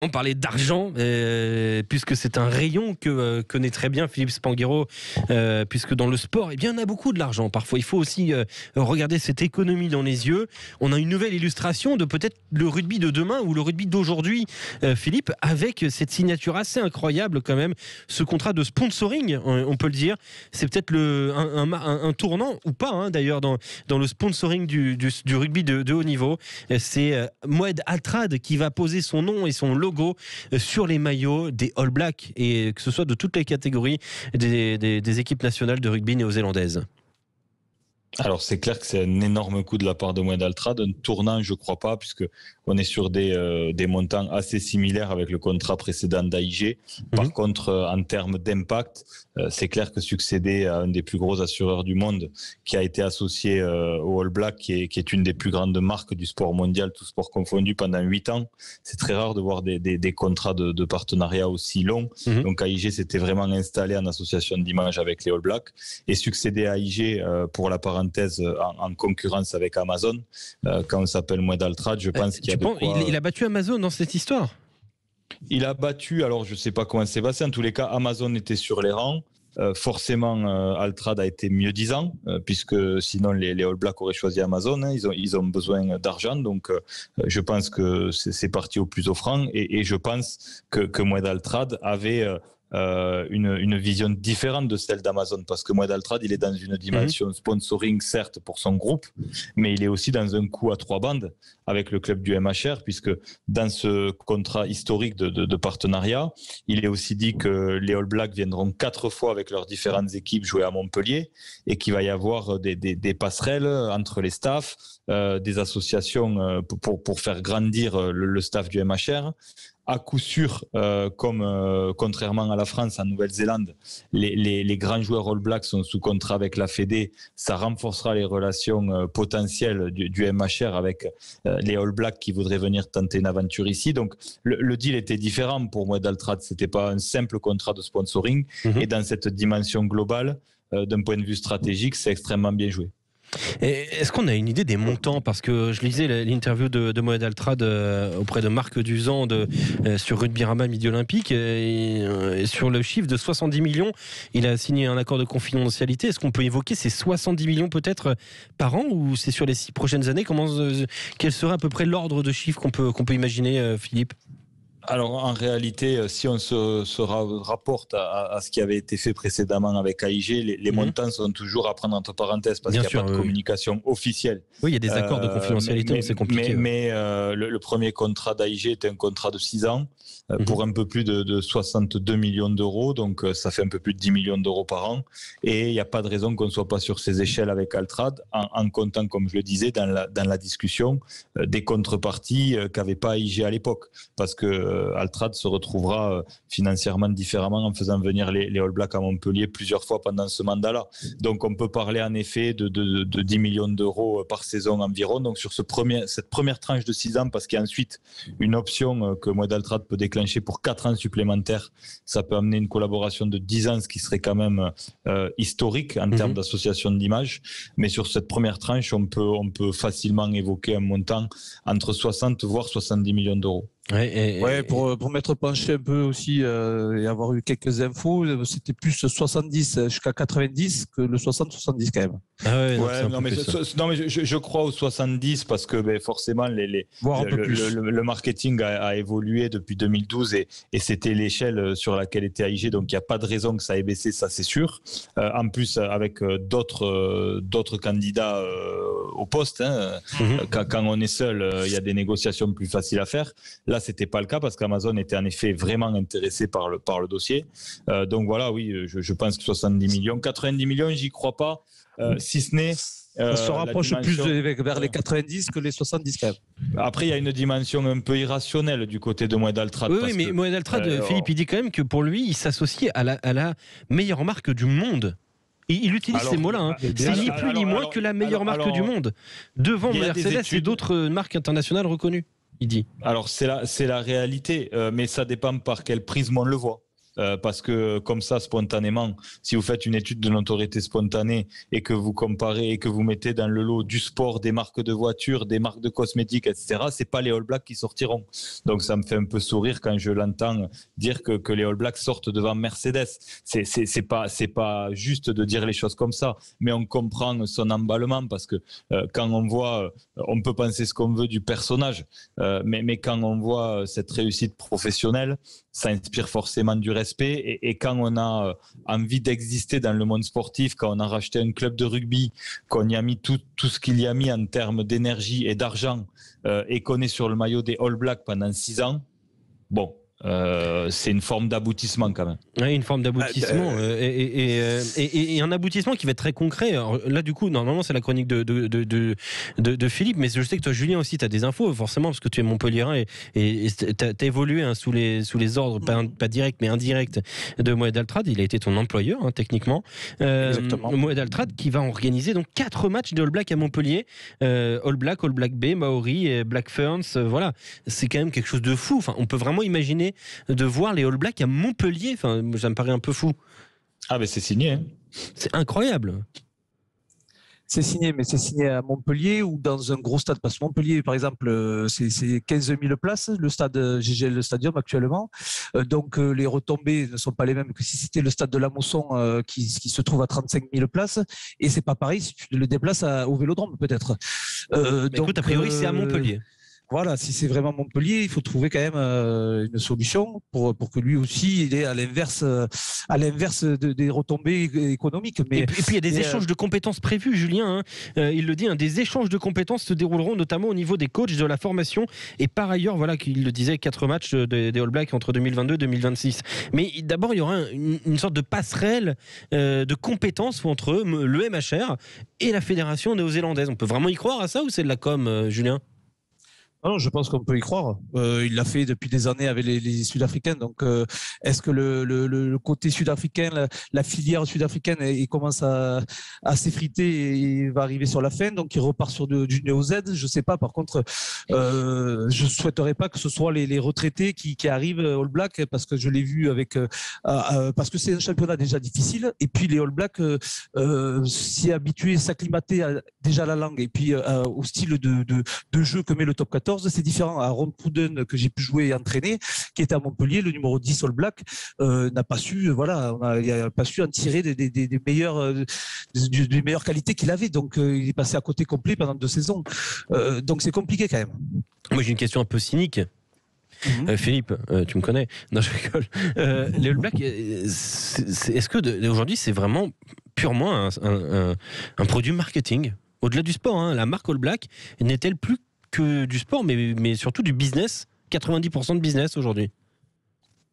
On parlait d'argent, puisque c'est un rayon que connaît très bien Philippe Spanghero, puisque dans le sport, il y en a beaucoup de l'argent. Parfois, il faut aussi regarder cette économie dans les yeux. On a une nouvelle illustration de peut-être le rugby de demain ou le rugby d'aujourd'hui, Philippe, avec cette signature assez incroyable quand même, ce contrat de sponsoring, on peut le dire. C'est peut-être un tournant, ou pas d'ailleurs, dans le sponsoring du rugby de haut niveau. C'est Moed Altrad qui va poser son nom et son logo sur les maillots des All Blacks, et que ce soit de toutes les catégories des équipes nationales de rugby néo-zélandaises. Alors c'est clair que c'est un énorme coup de la part de Moed Altrad, un tournant je crois pas, puisque on est sur des montants assez similaires avec le contrat précédent d'AIG. Par contre, en termes d'impact, c'est clair que succéder à un des plus gros assureurs du monde, qui a été associé au All Black, qui est une des plus grandes marques du sport mondial, tout sport confondu, pendant 8 ans, c'est très rare de voir des contrats de partenariat aussi longs. Donc AIG s'était vraiment installé en association d'image avec les All Blacks, et succéder à AIG, pour la parenthèse, en concurrence avec Amazon, quand on s'appelle Moed Altrad, je pense qu'il y a il a battu Amazon dans cette histoire. Il a battu, alors je ne sais pas comment c'est passé, en tous les cas Amazon était sur les rangs. Forcément, Altrad a été mieux disant, puisque sinon les All Blacks auraient choisi Amazon. Ils ont besoin d'argent, donc je pense que c'est parti au plus offrant, et je pense que Moed Altrad avait une vision différente de celle d'Amazon, parce que Moed Altrad, il est dans une dimension sponsoring, certes, pour son groupe, mais il est aussi dans un coup à 3 bandes avec le club du MHR, puisque dans ce contrat historique de partenariat, il est aussi dit que les All Blacks viendront 4 fois avec leurs différentes équipes jouer à Montpellier, et qu'il va y avoir des passerelles entre les staffs, des associations pour faire grandir le staff du MHR. À coup sûr, contrairement à la France, en Nouvelle-Zélande, les grands joueurs All Blacks sont sous contrat avec la Fédé. Ça renforcera les relations potentielles du MHR avec les All Blacks qui voudraient venir tenter une aventure ici. Donc le deal était différent pour Moed Altrad. C'était pas un simple contrat de sponsoring. Et dans cette dimension globale, d'un point de vue stratégique, c'est extrêmement bien joué. Et est-ce qu'on a une idée des montants? Parce que je lisais l'interview de Moed Altrad auprès de Marc Duzan sur Rugby-Rama Midi Olympique, et sur le chiffre de 70 millions, il a signé un accord de confidentialité. Est-ce qu'on peut évoquer ces 70 millions peut-être par an, ou c'est sur les 6 prochaines années? Quel serait à peu près l'ordre de chiffre qu'on peut imaginer, Philippe? Alors en réalité, si on se rapporte à ce qui avait été fait précédemment avec AIG, les montants sont toujours à prendre entre parenthèses, parce qu'il n'y a pas de communication officielle. Oui, il y a des accords de confidentialité, mais c'est compliqué. Mais le premier contrat d'AIG était un contrat de 6 ans pour un peu plus de 62 millions d'euros, donc ça fait un peu plus de 10 millions d'euros par an, et il n'y a pas de raison qu'on ne soit pas sur ces échelles avec Altrad, en comptant, comme je le disais, dans la discussion, des contreparties qu'avait pas AIG à l'époque, parce que Altrad se retrouvera financièrement différemment en faisant venir les All Blacks à Montpellier plusieurs fois pendant ce mandat-là. Donc on peut parler en effet de 10 millions d'euros par saison environ. Donc sur cette première tranche de 6 ans, parce qu'il y a ensuite une option que Moed Altrad peut déclencher pour 4 ans supplémentaires, ça peut amener une collaboration de 10 ans, ce qui serait quand même historique en termes d'association d'image. Mais sur cette première tranche, on peut facilement évoquer un montant entre 60 voire 70 millions d'euros. Pour m'être penché un peu aussi et avoir eu quelques infos, c'était plus 70 jusqu'à 90 que le 60-70 quand même. Je crois aux 70, parce que forcément le marketing a évolué depuis 2012, et c'était l'échelle sur laquelle était AIG, donc il n'y a pas de raison que ça ait baissé, ça c'est sûr. En plus, avec d'autres candidats au poste, quand on est seul, il y a des négociations plus faciles à faire. Là, c'était pas le cas, parce qu'Amazon était en effet vraiment intéressé par le dossier. Donc voilà, oui, je pense que 70 millions, 90 millions, j'y crois pas, si ce n'est. Ça se rapproche plus vers les 90 que les 70 quand même. Après, il y a une dimension un peu irrationnelle du côté de Moed Altrad. Oui, mais Moed Altrad, Philippe, il dit quand même que pour lui, il s'associe à la meilleure marque du monde. Et il utilise ces mots-là. C'est ni plus ni moins que la meilleure marque du monde, devant Mercedes et d'autres marques internationales reconnues, il dit. Alors, c'est la réalité, mais ça dépend par quel prisme on le voit. parce que comme ça, spontanément, si vous faites une étude de notoriété spontanée et que vous comparez et que vous mettez dans le lot du sport, des marques de voitures, des marques de cosmétiques, etc., c'est pas les All Blacks qui sortiront. Donc ça me fait un peu sourire quand je l'entends dire que les All Blacks sortent devant Mercedes. C'est pas juste de dire les choses comme ça, mais on comprend son emballement parce que quand on voit, on peut penser ce qu'on veut du personnage, mais quand on voit cette réussite professionnelle, ça inspire forcément du respect. Et quand on a envie d'exister dans le monde sportif, quand on a racheté un club de rugby, qu'on y a mis tout ce qu'il y a mis en termes d'énergie et d'argent, et qu'on est sur le maillot des All Blacks pendant 6 ans, bon, c'est une forme d'aboutissement quand même. Oui, une forme d'aboutissement et un aboutissement qui va être très concret. Alors, là, du coup, normalement, c'est la chronique de Philippe, mais je sais que toi, Julien, aussi, tu as des infos, forcément, parce que tu es Montpellierin et tu as évolué sous les ordres, pas directs, mais indirects de Moed Altrad. Il a été ton employeur, techniquement. Exactement. Moed Altrad qui va organiser donc 4 matchs de All Black à Montpellier. All Black B, Maori et Black Ferns. Voilà, c'est quand même quelque chose de fou. Enfin, on peut vraiment imaginer de voir les All Blacks à Montpellier. Enfin, ça me paraît un peu fou. Ah ben c'est signé. Hein. C'est incroyable. C'est signé, mais c'est signé à Montpellier ou dans un gros stade. Parce que Montpellier, par exemple, c'est 15 000 places, le stade GGL Stadium actuellement. Donc les retombées ne sont pas les mêmes que si c'était le stade de la Mosson qui se trouve à 35 000 places. Et c'est pas pareil si tu le déplaces au Vélodrome peut-être. Donc, écoute, a priori, c'est à Montpellier. Voilà, si c'est vraiment Montpellier, il faut trouver quand même une solution pour que lui aussi il est à l'inverse des retombées économiques. Mais, et puis il y a des échanges de compétences prévus, Julien. Il le dit, des échanges de compétences se dérouleront notamment au niveau des coachs, de la formation. Et par ailleurs, voilà, qu'il le disait, 4 matchs des All Blacks entre 2022 et 2026. Mais d'abord, il y aura une sorte de passerelle de compétences entre le MHR et la fédération néo-zélandaise. On peut vraiment y croire à ça ou c'est de la com, Julien ? Non, je pense qu'on peut y croire. Il l'a fait depuis des années avec les Sud-Africains. Donc, est-ce que le côté sud-africain, la filière sud-africaine, il commence à s'effriter et va arriver sur la fin. Donc, il repart sur du Néo-Z. Je sais pas. Par contre, je souhaiterais pas que ce soit les retraités qui arrivent All Black parce que je l'ai vu avec parce que c'est un championnat déjà difficile. Et puis les All Blacks s'y habituer, s'acclimater déjà à la langue et puis au style de jeu que met le top 14. C'est différent. Aaron Pruden, que j'ai pu jouer et entraîner, qui était à Montpellier, le numéro 10 All Black, n'a pas su, il n'a pas su en tirer des meilleures qualités qu'il avait. Donc, il est passé à côté complet pendant 2 saisons. Donc, c'est compliqué quand même. Moi, j'ai une question un peu cynique. Philippe, tu me connais. Non, je rigole. Les All Blacks, est-ce que aujourd'hui, c'est vraiment purement un produit marketing ? Au-delà du sport, la marque All Black n'est-elle plus que du sport, mais surtout du business, 90% de business aujourd'hui?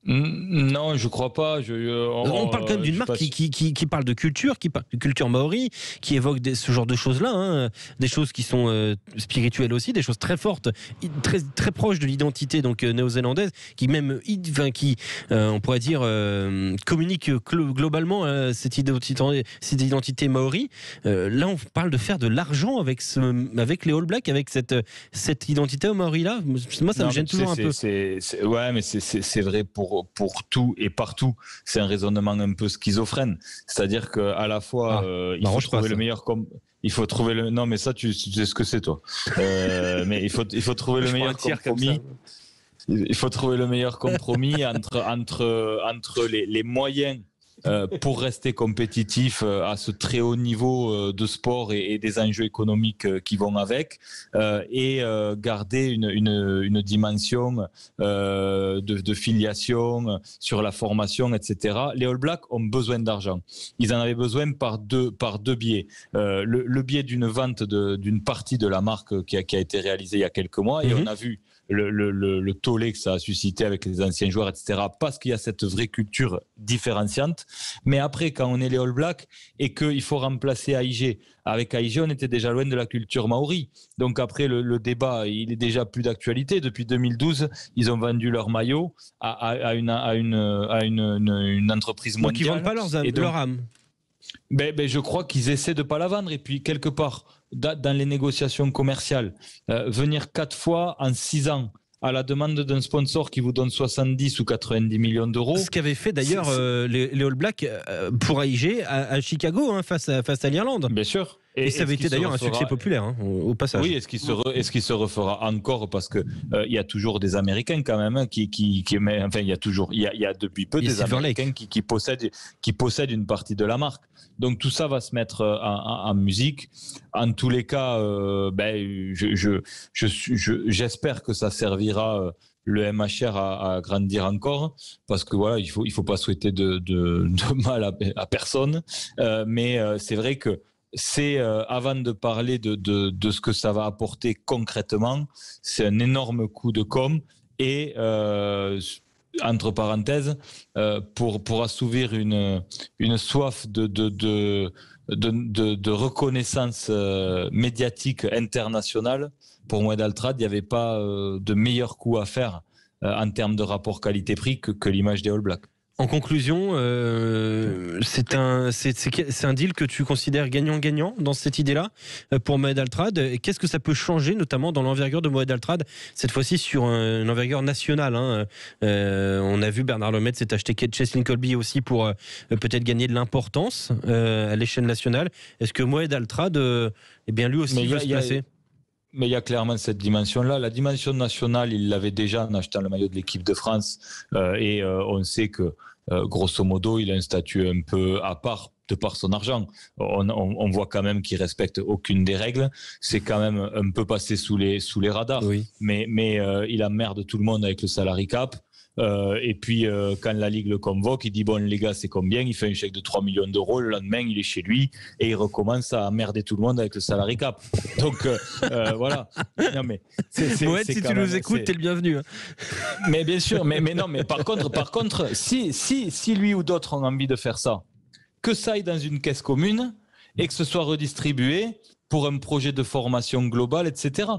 Non, je crois pas. On parle quand même d'une marque qui parle de culture, qui parle de culture maori, qui évoque ce genre de choses-là, des choses qui sont spirituelles aussi, des choses très fortes, très, très proches de l'identité donc néo-zélandaise, qui même, on pourrait dire, communique globalement cette identité maori. Là, on parle de faire de l'argent avec les All Blacks, avec cette identité maori-là. Moi, ça me gêne toujours un peu. Ouais, mais c'est vrai pour tout et partout. C'est un raisonnement un peu schizophrène. C'est-à-dire qu'à la fois, il faut trouver le meilleur il faut trouver le... Non, mais ça, tu sais ce que c'est, toi. Mais il faut trouver le meilleur compromis. Il faut trouver le meilleur compromis entre les moyens pour rester compétitif à ce très haut niveau de sport et des enjeux économiques qui vont avec, et garder une dimension de filiation sur la formation, etc. Les All Blacks ont besoin d'argent. Ils en avaient besoin par deux biais. Le biais d'une vente d'une partie de la marque qui a été réalisée il y a quelques mois, et on a vu le tollé que ça a suscité avec les anciens joueurs, etc., parce qu'il y a cette vraie culture différenciante. Mais après, quand on est les All Blacks et qu'il faut remplacer AIG, avec AIG, on était déjà loin de la culture maori. Donc après, le débat, il est déjà plus d'actualité. Depuis 2012, ils ont vendu leur maillot à une entreprise mondiale. Donc ils ne vendent pas leur âme. Je crois qu'ils essaient de ne pas la vendre. Et puis, quelque part, dans les négociations commerciales, venir 4 fois en 6 ans à la demande d'un sponsor qui vous donne 70 ou 90 millions d'euros. Ce qu'avaient fait d'ailleurs les All Blacks pour AIG à Chicago, hein, face à l'Irlande. Bien sûr. Et ça avait été d'ailleurs un succès populaire, hein, au passage. Oui, est-ce qu'il se refera encore, parce que il y a toujours des Américains quand même enfin il y a depuis peu des Américains qui possèdent une partie de la marque. Donc tout ça va se mettre en musique. En tous les cas, j'espère que ça servira le MHR à grandir encore, parce que voilà, il faut pas souhaiter de mal à personne. Mais c'est vrai que avant de parler de ce que ça va apporter concrètement, c'est un énorme coup de com' et entre parenthèses, pour assouvir une soif de reconnaissance médiatique internationale. Pour Moed Altrad, il n'y avait pas de meilleur coup à faire en termes de rapport qualité-prix que l'image des All Blacks. En conclusion, c'est un deal que tu considères gagnant-gagnant dans cette idée-là pour Moed Altrad. Et qu'est-ce que ça peut changer, notamment dans l'envergure de Moed Altrad, cette fois-ci sur une envergure nationale, hein. On a vu Bernard Lemaitre s'est acheté Cheslin Colby aussi pour peut-être gagner de l'importance à l'échelle nationale. Est-ce que Moed Altrad, lui aussi veut se placer ? Mais il y a clairement cette dimension-là. La dimension nationale, il l'avait déjà en achetant le maillot de l'équipe de France. Et on sait que, grosso modo, il a un statut un peu à part de par son argent. On voit quand même qu'il respecte aucune des règles. C'est quand même un peu passé sous les radars. Oui. Mais il emmerde tout le monde avec le salary cap. Et puis quand la Ligue le convoque, il dit bon les gars c'est combien, il fait un chèque de 3 millions d'euros, le lendemain il est chez lui et il recommence à emmerder tout le monde avec le salary cap. Donc voilà. Non mais Moed, si tu nous écoutes, t'es le bienvenu, hein. Mais bien sûr, mais non, mais par contre si lui ou d'autres ont envie de faire ça, que ça aille dans une caisse commune et que ce soit redistribué pour un projet de formation globale, etc.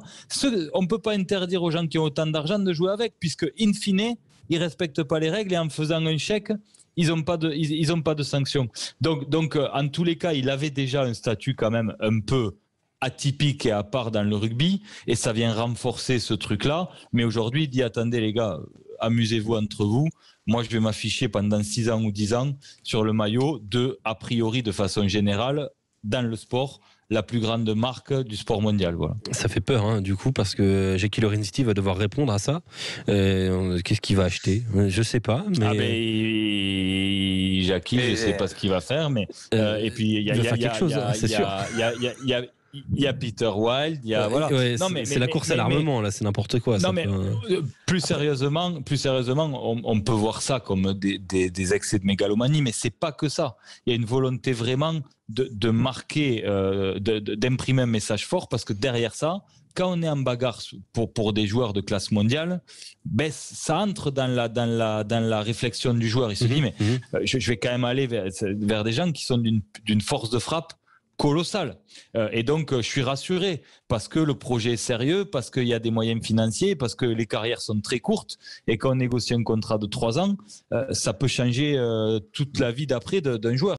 On ne peut pas interdire aux gens qui ont autant d'argent de jouer avec, puisque in fine, ils ne respectent pas les règles et en faisant un chèque, ils n'ont pas de sanction. Donc, en tous les cas, il avait déjà un statut quand même un peu atypique et à part dans le rugby, et ça vient renforcer ce truc-là. Mais aujourd'hui, il dit, attendez les gars, amusez-vous entre vous. Moi, je vais m'afficher pendant 6 ans ou 10 ans sur le maillot a priori, de façon générale, dans le sport, la plus grande marque du sport mondial. Voilà. Ça fait peur, hein, du coup, parce que Jackie Lorenzetti va devoir répondre à ça. Qu'est-ce qu'il va acheter ? Je ne sais pas. Mais... Jackie, je ne sais pas ce qu'il va faire, mais et puis il y a Peter Wild, voilà. Ouais, non, c'est la course à l'armement, là, c'est n'importe quoi. Non, mais plus sérieusement, on peut voir ça comme des excès de mégalomanie, mais c'est pas que ça. Il y a une volonté vraiment de marquer, d'imprimer un message fort, parce que derrière ça, quand on est en bagarre pour des joueurs de classe mondiale, ça entre dans la réflexion du joueur. Il se dit, mais je vais quand même aller vers des gens qui sont d'une force de frappe colossal. Et donc, je suis rassuré parce que le projet est sérieux, parce qu'il y a des moyens financiers, parce que les carrières sont très courtes et quand on négocie un contrat de 3 ans, ça peut changer toute la vie d'après d'un joueur.